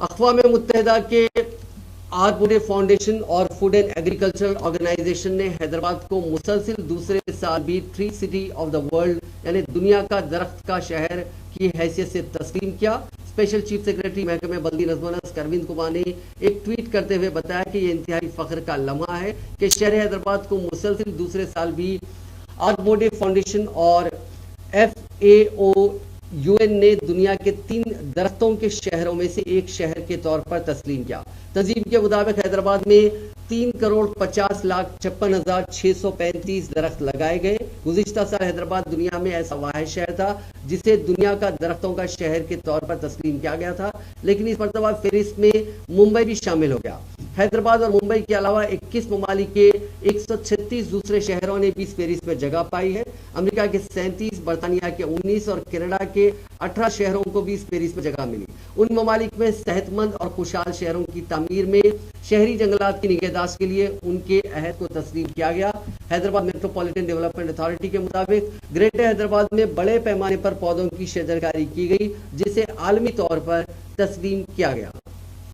اقوام متحدہ کے آربوڈے فاؤنڈیشن اور فوڈ اینڈ ایگریکلچرل آرگنائزیشن نے حیدرآباد کو مسلسل دوسرے سال بھی tree city of the world یعنی دنیا کا درخت کا شہر کی حیثیت سے تسلیم کیا۔ اسپیشل چیف سیکرٹری محکمہ بلدی نظم و نسق اروند کمار نے ایک ٹویٹ کرتے ہوئے بتایا کہ یہ انتہائی فخر کا لمحہ ہے کہ شہر حیدرآباد کو مسلسل دوسرے سال بھی آربوڈے فاؤنڈیشن اور FAO نے دنیا کے 3 درختوں کے شہروں میں سے ایک شہر کے طور پر تسلیم کیا۔ تنظیم کے مطابق حیدرآباد میں 3,50,56,635 درخت لگائے گئے۔ گزشتہ سال حیدرآباد دنیا میں ایسا واحد شہر تھا جسے دنیا کا درختوں کا شہر کے طور پر تسلیم کیا گیا تھا، لیکن اس مرتبہ فہرست میں ممبئی بھی شامل ہو گیا۔ حیدرآباد اور ممبئی کے علاوہ 21 ممالک کے 136 دوسرے شہروں نے بھی اس فہرست میں جگہ پائی ہے۔ امریکہ کے 37، برطانیہ کے 19 اور کینیڈا کے 18 شہروں کو بھی اس فہرست میں جگہ ملی۔ ان ممالک میں صحت مند اور خوشحال شہروں کی تعمیر میں شہری جنگلات کی نگہداشت کے لیے ان کے عہد کو تسلیم کیا گیا۔ حیدرآباد میٹروپولیٹن ڈیولپمنٹ اتھارٹی کے مطابق گریٹر حیدرآباد میں بڑے پیمانے پر پودوں کی شجرکاری کی گئی، جسے عالمی طور پر تسلیم کیا گیا۔